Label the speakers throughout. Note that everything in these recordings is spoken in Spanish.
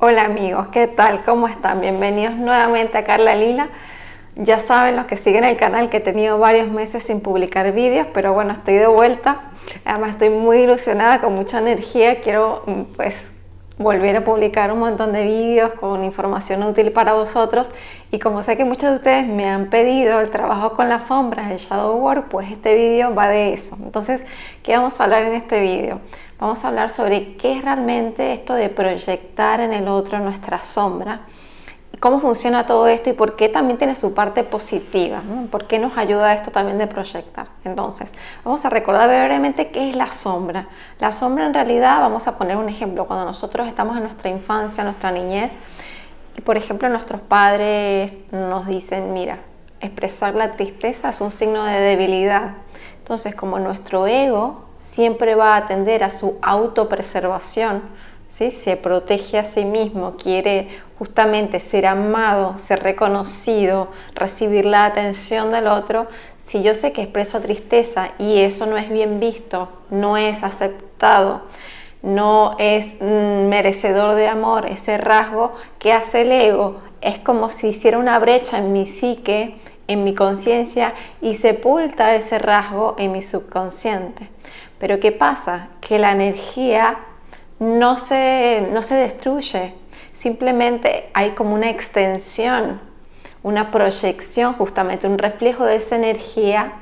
Speaker 1: Hola amigos, ¿qué tal? ¿Cómo están? Bienvenidos nuevamente a Carla Lila. Ya saben los que siguen el canal que he tenido varios meses sin publicar vídeos, pero bueno, estoy de vuelta. Además estoy muy ilusionada, con mucha energía. Quiero volver a publicar un montón de vídeos con información útil para vosotros. Y como sé que muchos de ustedes me han pedido el trabajo con las sombras, el shadow work, pues este vídeo va de eso. Entonces, ¿qué vamos a hablar en este vídeo? Vamos a hablar sobre qué es realmente esto de proyectar en el otro nuestra sombra, cómo funciona todo esto y por qué también tiene su parte positiva, ¿no? ¿Por qué nos ayuda esto también de proyectar? Entonces, vamos a recordar brevemente qué es la sombra. La sombra en realidad, vamos a poner un ejemplo, cuando nosotros estamos en nuestra infancia, nuestra niñez, y por ejemplo nuestros padres nos dicen, mira, expresar la tristeza es un signo de debilidad. Entonces, como nuestro ego siempre va a tender a su autopreservación, ¿sí? Se protege a sí mismo, quiere justamente ser amado, ser reconocido, recibir la atención del otro. Si yo sé que expreso tristeza y eso no es bien visto, no es aceptado, no es merecedor de amor, ese rasgo que hace el ego es como si hiciera una brecha en mi psique, en mi conciencia, y sepulta ese rasgo en mi subconsciente. Pero ¿qué pasa? Que la energía no se destruye, simplemente hay como una extensión, una proyección, justamente un reflejo de esa energía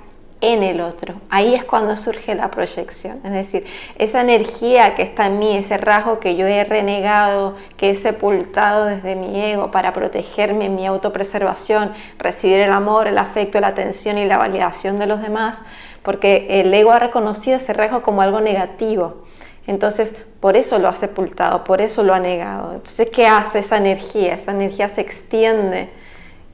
Speaker 1: en el otro. Ahí es cuando surge la proyección, es decir, esa energía que está en mí, ese rasgo que yo he renegado, que he sepultado desde mi ego para protegerme en mi autopreservación, recibir el amor, el afecto, la atención y la validación de los demás, porque el ego ha reconocido ese rasgo como algo negativo. Entonces, por eso lo ha sepultado, por eso lo ha negado. Entonces, ¿qué hace esa energía? Esa energía se extiende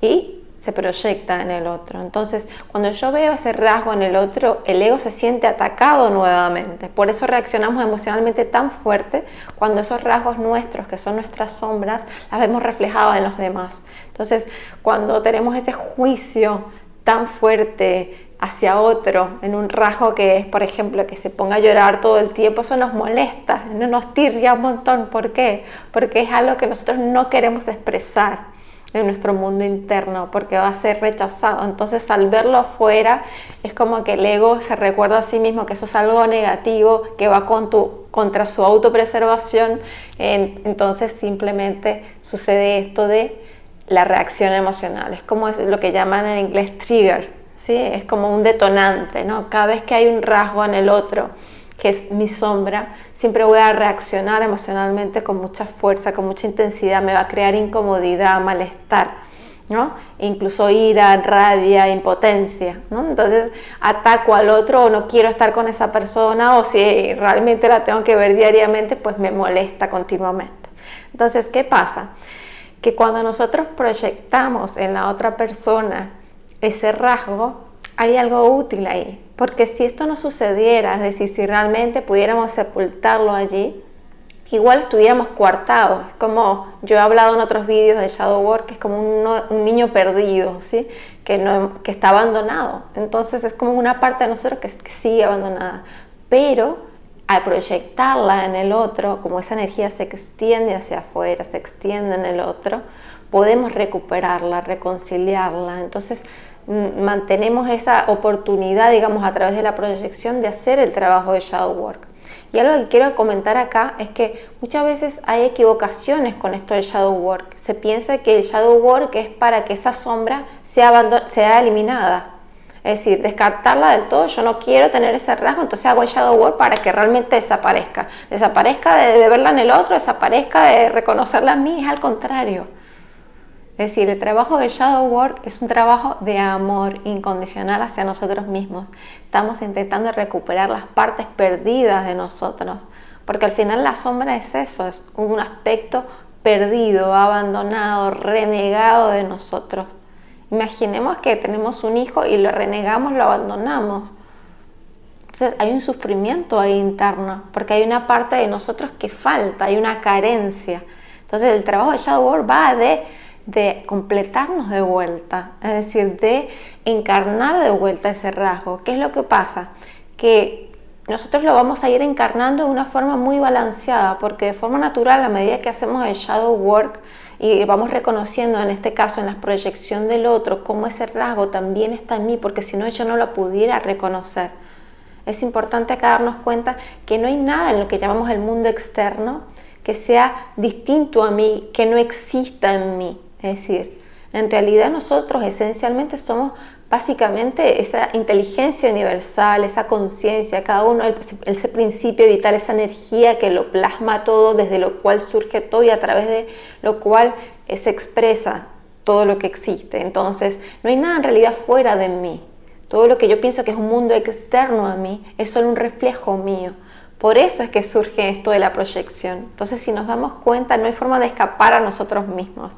Speaker 1: y se proyecta en el otro. Entonces, cuando yo veo ese rasgo en el otro, el ego se siente atacado nuevamente. Por eso reaccionamos emocionalmente tan fuerte cuando esos rasgos nuestros, que son nuestras sombras, las vemos reflejadas en los demás. Entonces, cuando tenemos ese juicio tan fuerte hacia otro, en un rasgo que es, por ejemplo, que se ponga a llorar todo el tiempo, eso nos molesta, nos tirria un montón. ¿Por qué? Porque es algo que nosotros no queremos expresar en nuestro mundo interno, porque va a ser rechazado. Entonces, al verlo afuera, es como que el ego se recuerda a sí mismo que eso es algo negativo, que va contra su autopreservación. Entonces, simplemente sucede esto de la reacción emocional. Es como lo que llaman en inglés trigger. ¿Sí? Es como un detonante, ¿no? Cada vez que hay un rasgo en el otro, que es mi sombra, siempre voy a reaccionar emocionalmente con mucha fuerza, con mucha intensidad, me va a crear incomodidad, malestar, ¿no? Incluso ira, rabia, impotencia, ¿no? Entonces ataco al otro o no quiero estar con esa persona, o si realmente la tengo que ver diariamente, pues me molesta continuamente. Entonces, ¿qué pasa? Que cuando nosotros proyectamos en la otra persona ese rasgo, hay algo útil ahí, porque si esto no sucediera, es decir, si realmente pudiéramos sepultarlo allí, igual estuviéramos coartados. Es como yo he hablado en otros vídeos de shadow work, que es como un niño perdido, ¿sí? que está abandonado. Entonces es como una parte de nosotros que sigue abandonada, pero al proyectarla en el otro, como esa energía se extiende hacia afuera, se extiende en el otro, podemos recuperarla, reconciliarla. Entonces mantenemos esa oportunidad, digamos, a través de la proyección de hacer el trabajo de shadow work. Y algo que quiero comentar acá es que muchas veces hay equivocaciones con esto del shadow work. Se piensa que el shadow work es para que esa sombra sea eliminada. Es decir, descartarla del todo. Yo no quiero tener ese rasgo, entonces hago el shadow work para que realmente desaparezca. Desaparezca de verla en el otro, desaparezca de reconocerla en mí. Es al contrario. Es decir, el trabajo de shadow work es un trabajo de amor incondicional hacia nosotros mismos. Estamos intentando recuperar las partes perdidas de nosotros, porque al final la sombra es eso, es un aspecto perdido, abandonado, renegado de nosotros. Imaginemos que tenemos un hijo y lo renegamos, lo abandonamos. Entonces hay un sufrimiento ahí interno, porque hay una parte de nosotros que falta, hay una carencia. Entonces el trabajo de shadow work va de completarnos de vuelta, es decir, de encarnar de vuelta ese rasgo. ¿Qué es lo que pasa? Que nosotros lo vamos a ir encarnando de una forma muy balanceada, porque de forma natural, a medida que hacemos el shadow work y vamos reconociendo, en este caso en la proyección del otro, cómo ese rasgo también está en mí, porque si no yo no lo pudiera reconocer. Es importante acá darnos cuenta que no hay nada en lo que llamamos el mundo externo que sea distinto a mí, que no exista en mí. Es decir, en realidad nosotros esencialmente somos básicamente esa inteligencia universal, esa conciencia, cada uno, ese principio vital, esa energía que lo plasma todo, desde lo cual surge todo y a través de lo cual se expresa todo lo que existe. Entonces, no hay nada en realidad fuera de mí. Todo lo que yo pienso que es un mundo externo a mí es solo un reflejo mío. Por eso es que surge esto de la proyección. Entonces, si nos damos cuenta, no hay forma de escapar a nosotros mismos.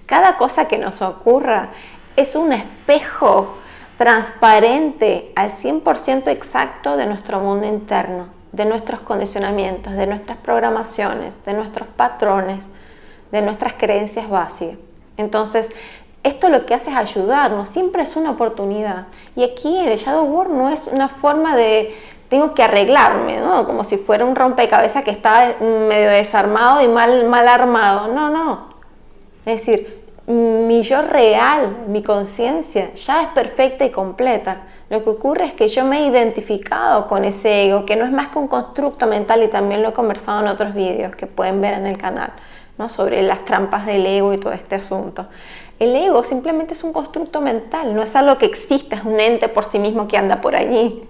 Speaker 1: Cada cosa que nos ocurra es un espejo transparente al 100% exacto de nuestro mundo interno, de nuestros condicionamientos, de nuestras programaciones, de nuestros patrones, de nuestras creencias básicas. Entonces, esto lo que hace es ayudarnos, siempre es una oportunidad. Y aquí el Shadow Work no es una forma de tengo que arreglarme, ¿no? Como si fuera un rompecabezas que está medio desarmado y mal armado. No. Es decir, mi yo real, mi conciencia, ya es perfecta y completa. Lo que ocurre es que yo me he identificado con ese ego, que no es más que un constructo mental, y también lo he conversado en otros vídeos que pueden ver en el canal, ¿no? Sobre las trampas del ego y todo este asunto. El ego simplemente es un constructo mental, no es algo que exista, es un ente por sí mismo que anda por allí.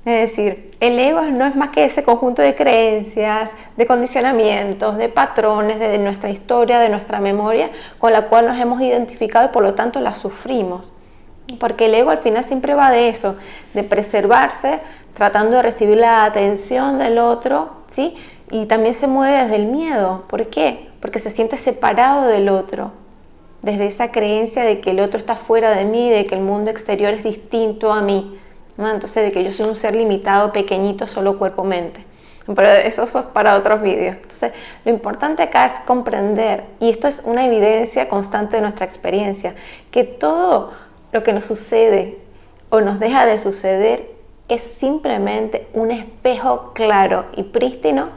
Speaker 1: Es decir, el ego no es más que ese conjunto de creencias, de condicionamientos, de patrones, de nuestra historia, de nuestra memoria, con la cual nos hemos identificado y por lo tanto la sufrimos. Porque el ego al final siempre va de eso, de preservarse, tratando de recibir la atención del otro, ¿sí? Y también se mueve desde el miedo. ¿Por qué? Porque se siente separado del otro, desde esa creencia de que el otro está fuera de mí, de que el mundo exterior es distinto a mí, ¿no? Entonces, de que yo soy un ser limitado, pequeñito, solo cuerpo-mente. Pero eso es para otros vídeos. Entonces, lo importante acá es comprender, y esto es una evidencia constante de nuestra experiencia, que todo lo que nos sucede o nos deja de suceder es simplemente un espejo claro y prístino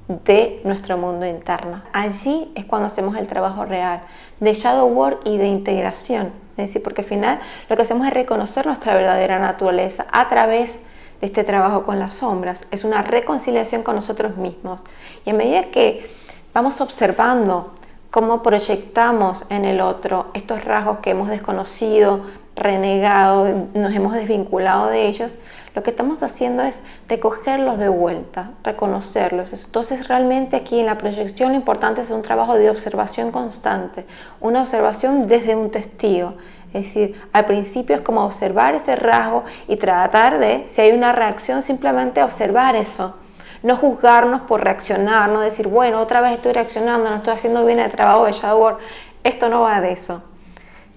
Speaker 1: de nuestro mundo interno. Allí es cuando hacemos el trabajo real de shadow work y de integración. Es decir, porque al final lo que hacemos es reconocer nuestra verdadera naturaleza a través de este trabajo con las sombras. Es una reconciliación con nosotros mismos. Y a medida que vamos observando cómo proyectamos en el otro estos rasgos que hemos desconocido, renegado, nos hemos desvinculado de ellos, lo que estamos haciendo es recogerlos de vuelta, reconocerlos. Entonces realmente aquí en la proyección lo importante es un trabajo de observación constante, una observación desde un testigo. Es decir, al principio es como observar ese rasgo y tratar de, si hay una reacción, simplemente observar eso. No juzgarnos por reaccionar, no decir, bueno, otra vez estoy reaccionando, no estoy haciendo bien el trabajo de shadow work. Esto no va de eso.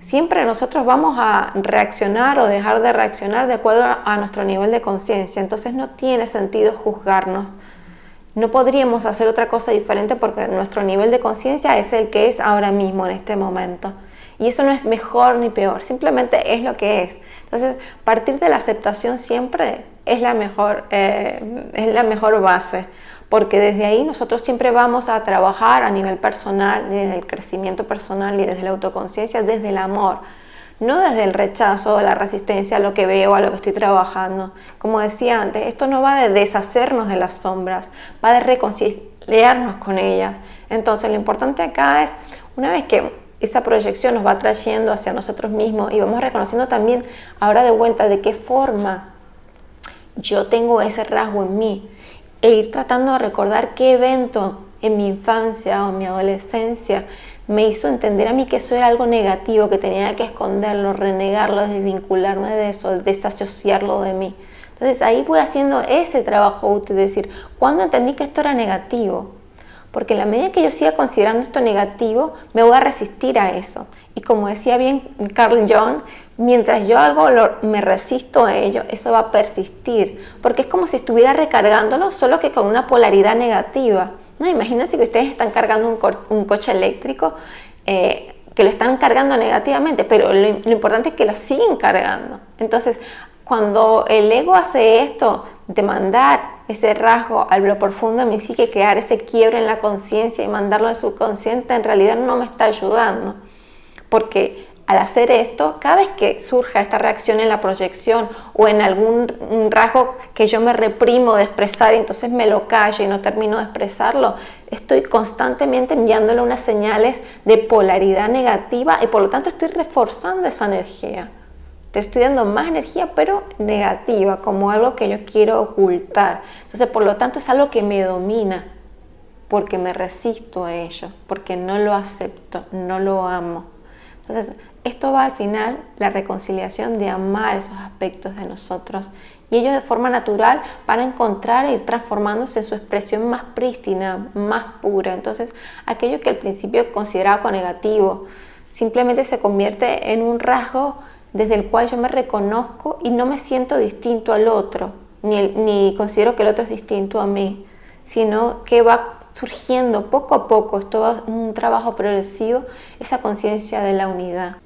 Speaker 1: Siempre nosotros vamos a reaccionar o dejar de reaccionar de acuerdo a nuestro nivel de conciencia. Entonces no tiene sentido juzgarnos. No podríamos hacer otra cosa diferente porque nuestro nivel de conciencia es el que es ahora mismo, en este momento. Y eso no es mejor ni peor, simplemente es lo que es. Entonces, partir de la aceptación siempre es la mejor base, porque desde ahí nosotros siempre vamos a trabajar a nivel personal, desde el crecimiento personal y desde la autoconciencia, desde el amor, no desde el rechazo o la resistencia a lo que veo, a lo que estoy trabajando. Como decía antes, esto no va de deshacernos de las sombras, va de reconciliarnos con ellas. Entonces, lo importante acá es, una vez que esa proyección nos va trayendo hacia nosotros mismos y vamos reconociendo también ahora de vuelta de qué forma yo tengo ese rasgo en mí, e ir tratando de recordar qué evento en mi infancia o en mi adolescencia me hizo entender a mí que eso era algo negativo, que tenía que esconderlo, renegarlo, desvincularme de eso, desasociarlo de mí. Entonces ahí voy haciendo ese trabajo útil de decir, ¿cuándo entendí que esto era negativo? Porque en la medida que yo siga considerando esto negativo, me voy a resistir a eso. Y como decía bien Carl Jung, mientras yo me resisto a ello, eso va a persistir. Porque es como si estuviera recargándolo, solo que con una polaridad negativa. ¿No? Imagínense que ustedes están cargando un coche eléctrico que lo están cargando negativamente, pero lo importante es que lo siguen cargando. Entonces, cuando el ego hace esto mandar ese rasgo a lo profundo de mi psique, crear ese quiebre en la conciencia y mandarlo al subconsciente, en realidad no me está ayudando. Porque al hacer esto, cada vez que surja esta reacción en la proyección o en algún rasgo que yo me reprimo de expresar y entonces me lo callo y no termino de expresarlo, estoy constantemente enviándole unas señales de polaridad negativa y por lo tanto estoy reforzando esa energía. Te estoy dando más energía, pero negativa, como algo que yo quiero ocultar. Entonces, por lo tanto, es algo que me domina, porque me resisto a ello, porque no lo acepto, no lo amo. Entonces, esto va al final, la reconciliación de amar esos aspectos de nosotros y ellos de forma natural van a encontrar e ir transformándose en su expresión más prístina, más pura. Entonces, aquello que al principio consideraba como negativo, simplemente se convierte en un rasgo desde el cual yo me reconozco y no me siento distinto al otro, ni considero que el otro es distinto a mí, sino que va surgiendo poco a poco, es todo un trabajo progresivo, esa conciencia de la unidad.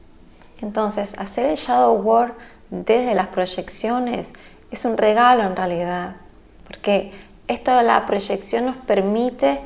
Speaker 1: Entonces, hacer el shadow work desde las proyecciones es un regalo en realidad, porque esto de la proyección nos permite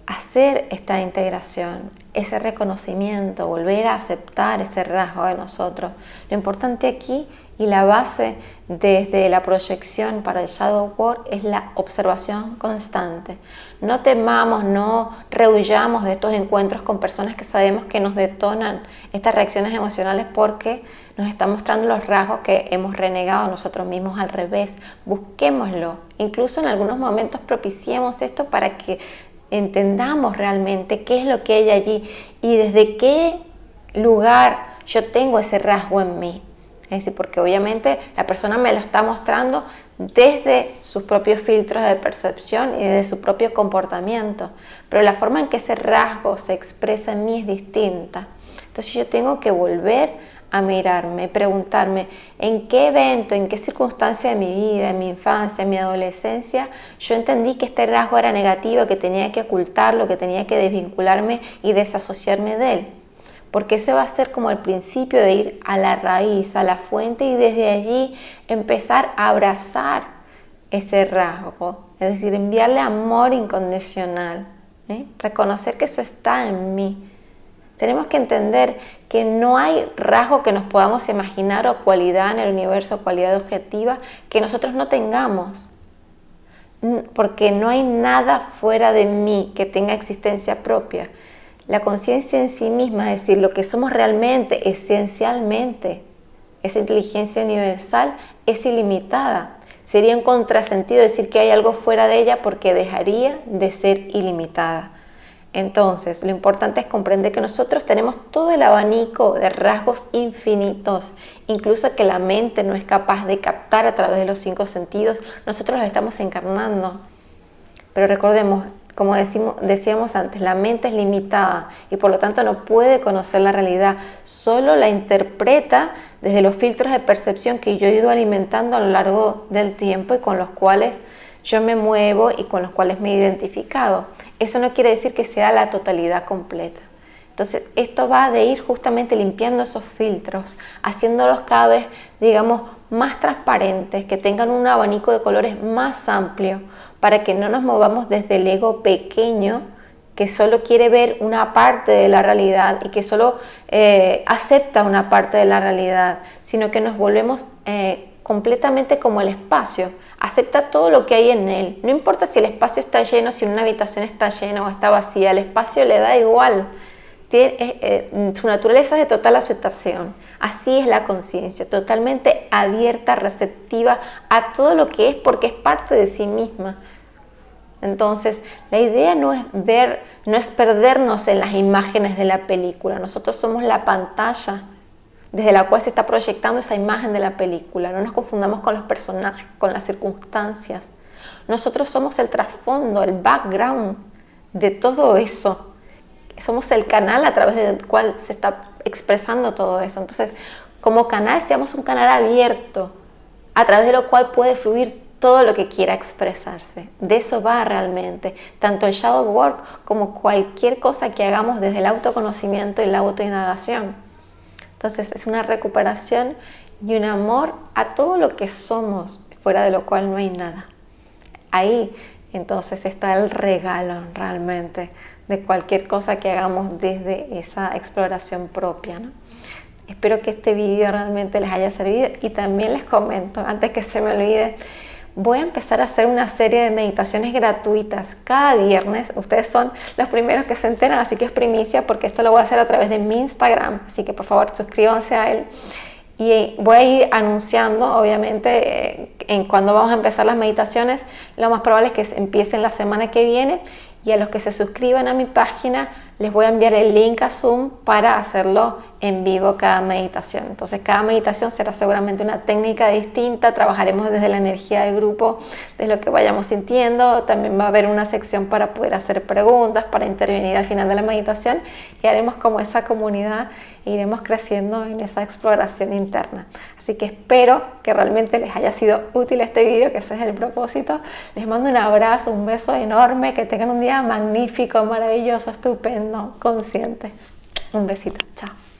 Speaker 1: hacer esta integración, ese reconocimiento, volver a aceptar ese rasgo de nosotros. Lo importante aquí y la base desde la proyección para el shadow work es la observación constante. No temamos, no rehuyamos de estos encuentros con personas que sabemos que nos detonan estas reacciones emocionales porque nos están mostrando los rasgos que hemos renegado nosotros mismos. Al revés, busquémoslo. Incluso en algunos momentos propiciemos esto para que entendamos realmente qué es lo que hay allí y desde qué lugar yo tengo ese rasgo en mí. Es decir, porque obviamente la persona me lo está mostrando desde sus propios filtros de percepción y desde su propio comportamiento, pero la forma en que ese rasgo se expresa en mí es distinta. Entonces yo tengo que volver a mirarme, preguntarme en qué evento, en qué circunstancia de mi vida, en mi infancia, en mi adolescencia, yo entendí que este rasgo era negativo, que tenía que ocultarlo, que tenía que desvincularme y desasociarme de él. Porque ese va a ser como el principio de ir a la raíz, a la fuente y desde allí empezar a abrazar ese rasgo. Es decir, enviarle amor incondicional, reconocer que eso está en mí. Tenemos que entender que no hay rasgo que nos podamos imaginar o cualidad en el universo, cualidad objetiva, que nosotros no tengamos. Porque no hay nada fuera de mí que tenga existencia propia. La conciencia en sí misma, es decir, lo que somos realmente, esencialmente, esa inteligencia universal es ilimitada. Sería un contrasentido decir que hay algo fuera de ella porque dejaría de ser ilimitada. Entonces, lo importante es comprender que nosotros tenemos todo el abanico de rasgos infinitos, incluso que la mente no es capaz de captar a través de los 5 sentidos, nosotros los estamos encarnando. Pero recordemos, como decíamos antes, la mente es limitada y por lo tanto no puede conocer la realidad, solo la interpreta desde los filtros de percepción que yo he ido alimentando a lo largo del tiempo y con los cuales yo me muevo y con los cuales me he identificado. Eso no quiere decir que sea la totalidad completa. Entonces, esto va de ir justamente limpiando esos filtros, haciéndolos cada vez, digamos, más transparentes, que tengan un abanico de colores más amplio, para que no nos movamos desde el ego pequeño, que solo quiere ver una parte de la realidad y que solo acepta una parte de la realidad, sino que nos volvemos completamente como el espacio. Acepta todo lo que hay en él. No importa si el espacio está lleno, si una habitación está llena o está vacía, el espacio le da igual. Su naturaleza es de total aceptación. Así es la conciencia, totalmente abierta, receptiva a todo lo que es porque es parte de sí misma. Entonces, la idea no es perdernos en las imágenes de la película. Nosotros somos la pantalla desde la cual se está proyectando esa imagen de la película. No nos confundamos con los personajes, con las circunstancias. Nosotros somos el trasfondo, el background de todo eso. Somos el canal a través del cual se está expresando todo eso. Entonces, como canal, seamos un canal abierto, a través de lo cual puede fluir todo lo que quiera expresarse. De eso va realmente, tanto el shadow work como cualquier cosa que hagamos desde el autoconocimiento y la autoindagación. Entonces es una recuperación y un amor a todo lo que somos, fuera de lo cual no hay nada. ahí entonces está el regalo realmente de cualquier cosa que hagamos desde esa exploración propia, ¿no? Espero que este vídeo realmente les haya servido y también les comento, antes que se me olvide, voy a empezar a hacer una serie de meditaciones gratuitas cada viernes. Ustedes son los primeros que se enteran, así que es primicia porque esto lo voy a hacer a través de mi Instagram, así que por favor suscríbanse a él. Y voy a ir anunciando, obviamente, en cuándo vamos a empezar las meditaciones. Lo más probable es que empiecen la semana que viene. Y a los que se suscriban a mi página les voy a enviar el link a Zoom para hacerlo en vivo cada meditación. Entonces cada meditación será seguramente una técnica distinta, trabajaremos desde la energía del grupo, de lo que vayamos sintiendo. También va a haber una sección para poder hacer preguntas, para intervenir al final de la meditación y haremos como esa comunidad e iremos creciendo en esa exploración interna. Así que espero que realmente les haya sido útil este vídeo, que ese es el propósito. Les mando un abrazo, un beso enorme, que tengan un día magnífico, maravilloso, estupendo, consciente. Un besito, chao.